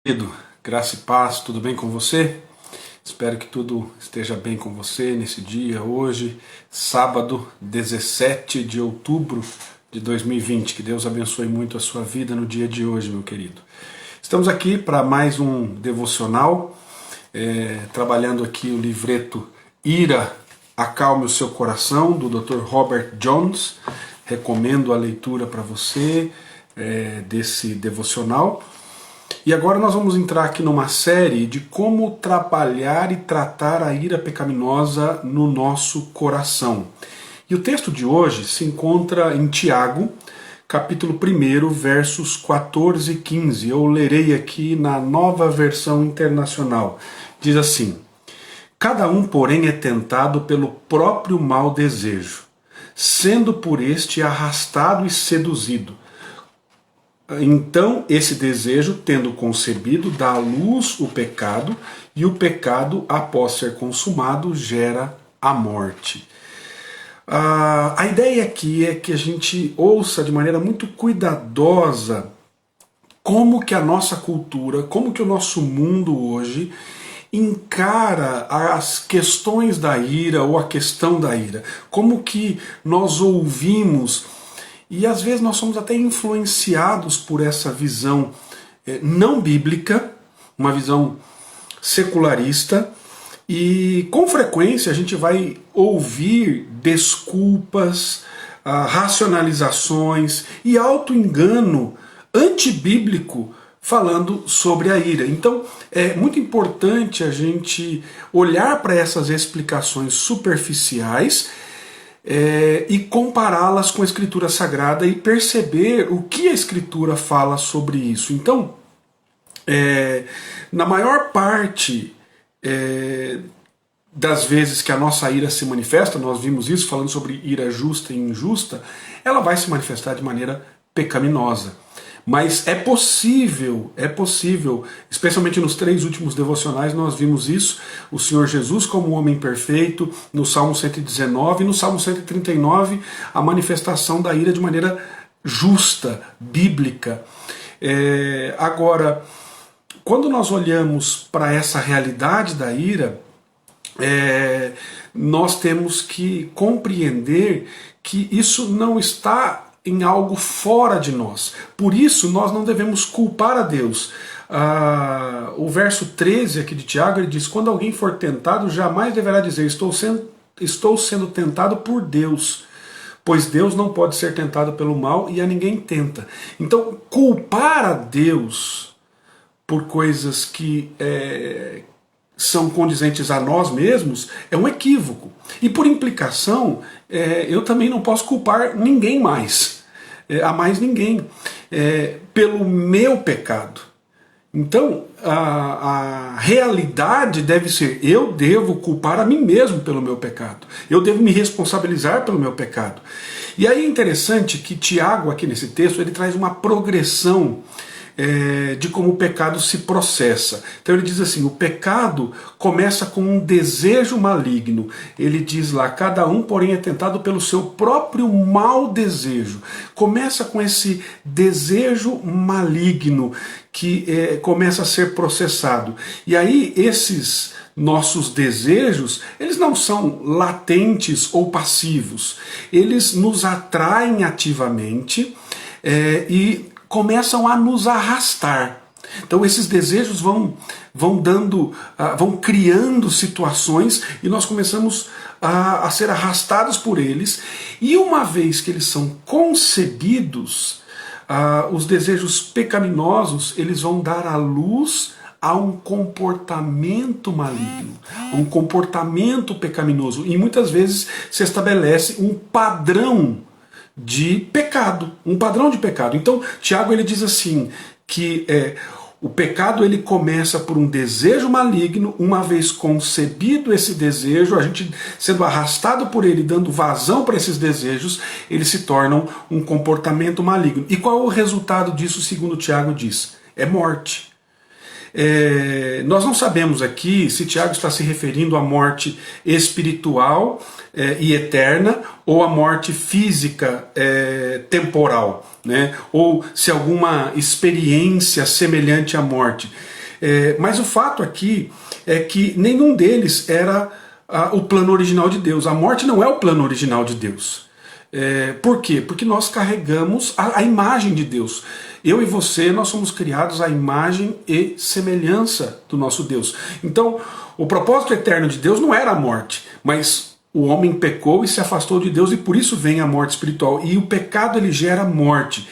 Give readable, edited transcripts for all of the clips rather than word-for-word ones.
Querido, graça e paz, tudo bem com você? Espero que tudo esteja bem com você nesse dia, hoje, sábado 17 de outubro de 2020. Que Deus abençoe muito a sua vida no dia de hoje, meu querido. Estamos aqui para mais um devocional, trabalhando aqui o livreto Ira, Acalme o Seu Coração, do Dr. Robert Jones. Recomendo a leitura para você desse devocional. E agora nós vamos entrar aqui numa série de como trabalhar e tratar a ira pecaminosa no nosso coração. E o texto de hoje se encontra em Tiago, capítulo 1, versos 14 e 15. Eu lerei aqui na Nova Versão Internacional. Diz assim: Cada um, porém, é tentado pelo próprio mau desejo, sendo por este arrastado e seduzido. Então, esse desejo, tendo concebido, dá à luz o pecado, e o pecado, após ser consumado, gera a morte. A ideia aqui é que a gente ouça de maneira muito cuidadosa como que a nossa cultura, como que o nosso mundo hoje encara as questões da ira ou a questão da ira. Como que nós ouvimos. E às vezes nós somos até influenciados por essa visão não bíblica, uma visão secularista, e com frequência a gente vai ouvir desculpas, racionalizações e auto-engano antibíblico falando sobre a ira. Então é muito importante a gente olhar para essas explicações superficiais e compará-las com a Escritura Sagrada e perceber o que a Escritura fala sobre isso. Então, na maior parte das vezes que a nossa ira se manifesta, nós vimos isso falando sobre ira justa e injusta, ela vai se manifestar de maneira pecaminosa. Mas é possível, especialmente nos 3 últimos devocionais nós vimos isso, o Senhor Jesus como um homem perfeito, no Salmo 119 e no Salmo 139, a manifestação da ira de maneira justa, bíblica. Agora, quando nós olhamos para essa realidade da ira, nós temos que compreender que isso não está em algo fora de nós. Por isso, nós não devemos culpar a Deus. O verso 13 aqui de Tiago, ele diz: quando alguém for tentado, jamais deverá dizer, estou sendo tentado por Deus, pois Deus não pode ser tentado pelo mal e a ninguém tenta. Então, culpar a Deus por coisas que são condizentes a nós mesmos é um equívoco. E por implicação, eu também não posso culpar ninguém mais, a mais ninguém, pelo meu pecado. Então, a realidade deve ser: eu devo culpar a mim mesmo pelo meu pecado. Eu devo me responsabilizar pelo meu pecado. E aí é interessante que Tiago, aqui nesse texto, ele traz uma progressão de como o pecado se processa. Então ele diz assim: o pecado começa com um desejo maligno. Ele diz lá: cada um, porém, é tentado pelo seu próprio mau desejo. Começa com esse desejo maligno que começa a ser processado. E aí esses nossos desejos, eles não são latentes ou passivos. Eles nos atraem ativamente e começam a nos arrastar. Então esses desejos vão criando situações e nós começamos a ser arrastados por eles, e uma vez que eles são concebidos, os desejos pecaminosos, eles vão dar à luz a um comportamento maligno, a um comportamento pecaminoso, e muitas vezes se estabelece um padrão de pecado, um padrão de pecado. Então Tiago, ele diz assim, que o pecado, ele começa por um desejo maligno. Uma vez concebido esse desejo, a gente sendo arrastado por ele, dando vazão para esses desejos, eles se tornam um comportamento maligno. E qual é o resultado disso, segundo Tiago diz? É morte. Nós não sabemos aqui se Tiago está se referindo à morte espiritual e eterna, ou à morte física temporal, né? Ou se alguma experiência semelhante à morte. Mas o fato aqui é que nenhum deles era o plano original de Deus. A morte não é o plano original de Deus. Por quê? Porque nós carregamos a imagem de Deus. Eu e você, nós somos criados à imagem e semelhança do nosso Deus. Então, o propósito eterno de Deus não era a morte, mas o homem pecou e se afastou de Deus, e por isso vem a morte espiritual. E o pecado, ele gera morte.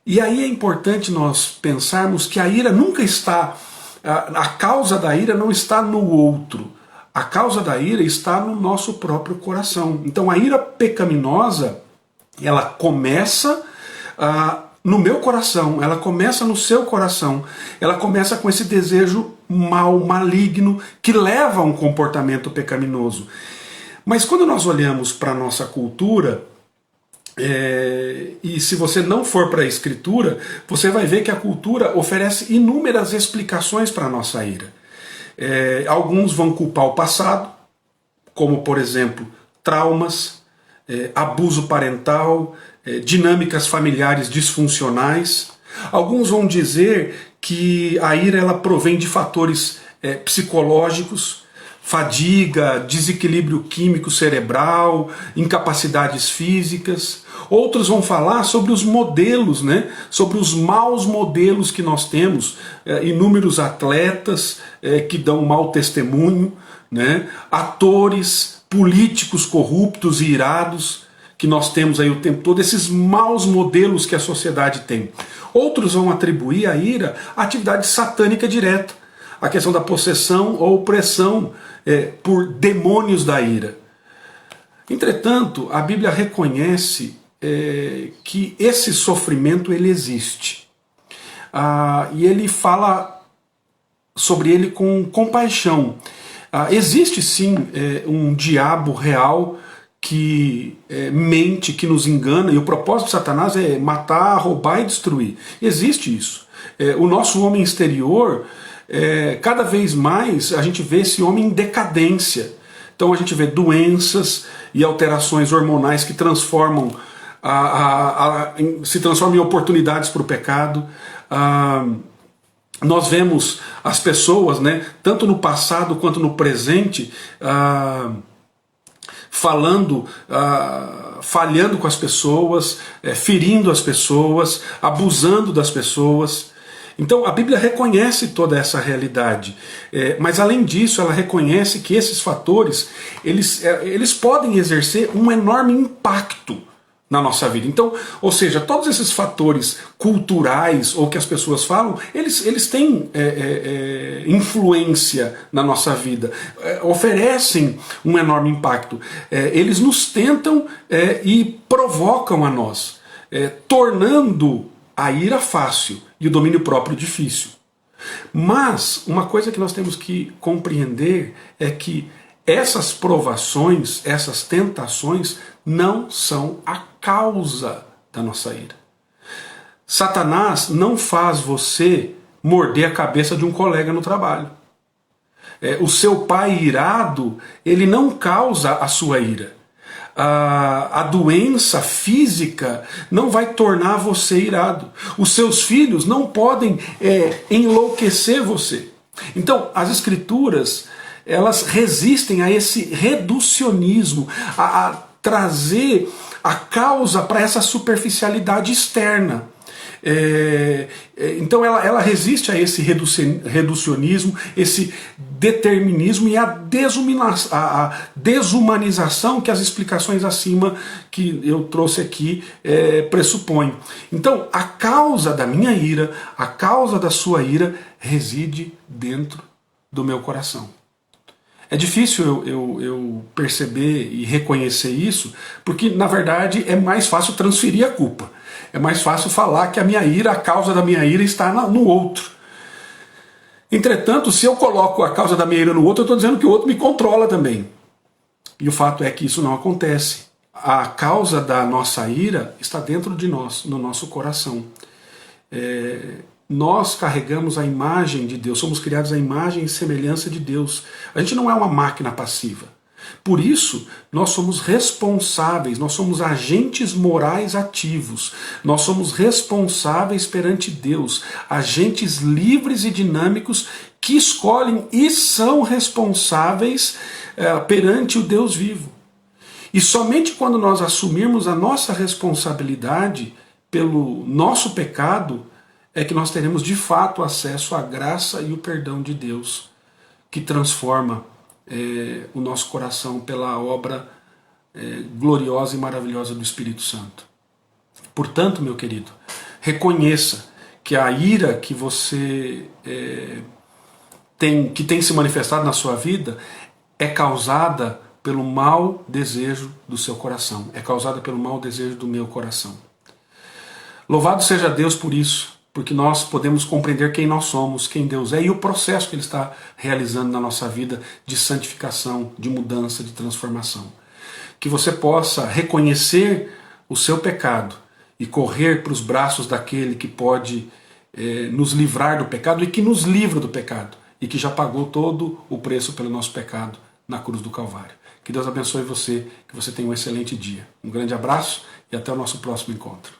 E aí é importante nós pensarmos que a ira nunca está, a causa da ira não está no outro. A causa da ira está no nosso próprio coração. Então a ira pecaminosa, ela começa no meu coração, ela começa no seu coração, ela começa com esse desejo mal, maligno, que leva a um comportamento pecaminoso. Mas quando nós olhamos para a nossa cultura, e se você não for para a Escritura, você vai ver que a cultura oferece inúmeras explicações para a nossa ira. Alguns vão culpar o passado, como por exemplo traumas, abuso parental, dinâmicas familiares disfuncionais. Alguns vão dizer que a ira ela provém de fatores psicológicos, fadiga, desequilíbrio químico cerebral, incapacidades físicas. Outros vão falar sobre os modelos, né? Sobre os maus modelos que nós temos, inúmeros atletas que dão mau testemunho, né? Atores, políticos corruptos e irados, que nós temos aí o tempo todo, esses maus modelos que a sociedade tem. Outros vão atribuir a ira à atividade satânica direta, a questão da possessão ou opressão por demônios da ira. Entretanto, a Bíblia reconhece que esse sofrimento ele existe. E ele fala sobre ele com compaixão. Existe sim um diabo real que mente, que nos engana, e o propósito de Satanás é matar, roubar e destruir. Existe isso. O nosso homem exterior, cada vez mais a gente vê esse homem em decadência. Então a gente vê doenças e alterações hormonais que transformam se transformam em oportunidades para o pecado. Nós vemos as pessoas, né, tanto no passado quanto no presente, falhando com as pessoas, ferindo as pessoas, abusando das pessoas. Então a Bíblia reconhece toda essa realidade, mas além disso ela reconhece que esses fatores eles podem exercer um enorme impacto na nossa vida. Então, ou seja, todos esses fatores culturais ou que as pessoas falam, eles têm influência na nossa vida, oferecem um enorme impacto. Eles nos tentam e provocam a nós, tornando a ira fácil e o domínio próprio difícil. Mas uma coisa que nós temos que compreender é que essas provações, essas tentações não são a causa da nossa ira. Satanás não faz você morder a cabeça de um colega no trabalho. O seu pai irado, ele não causa a sua ira. A doença física não vai tornar você irado. Os seus filhos não podem enlouquecer você. Então, as Escrituras, elas resistem a esse reducionismo, a trazer a causa para essa superficialidade externa. Então ela resiste a esse reducionismo, esse determinismo e a desumanização que as explicações acima que eu trouxe aqui pressupõem. Então a causa da minha ira, a causa da sua ira reside dentro do meu coração. É difícil eu perceber e reconhecer isso, porque na verdade é mais fácil transferir a culpa. É mais fácil falar que a minha ira, a causa da minha ira está no outro. Entretanto, se eu coloco a causa da minha ira no outro, eu estou dizendo que o outro me controla também. E o fato é que isso não acontece. A causa da nossa ira está dentro de nós, no nosso coração. nós carregamos a imagem de Deus, somos criados à imagem e semelhança de Deus. A gente não é uma máquina passiva. Por isso, nós somos responsáveis, nós somos agentes morais ativos, nós somos responsáveis perante Deus, agentes livres e dinâmicos que escolhem e são responsáveis perante o Deus vivo. E somente quando nós assumirmos a nossa responsabilidade pelo nosso pecado, é que nós teremos de fato acesso à graça e o perdão de Deus, que transforma o nosso coração pela obra gloriosa e maravilhosa do Espírito Santo. Portanto, meu querido, reconheça que a ira que você que tem se manifestado na sua vida é causada pelo mau desejo do seu coração, é causada pelo mau desejo do meu coração. Louvado seja Deus por isso, porque nós podemos compreender quem nós somos, quem Deus é e o processo que Ele está realizando na nossa vida de santificação, de mudança, de transformação. Que você possa reconhecer o seu pecado e correr para os braços daquele que pode nos livrar do pecado e que nos livra do pecado e que já pagou todo o preço pelo nosso pecado na cruz do Calvário. Que Deus abençoe você, que você tenha um excelente dia. Um grande abraço e até o nosso próximo encontro.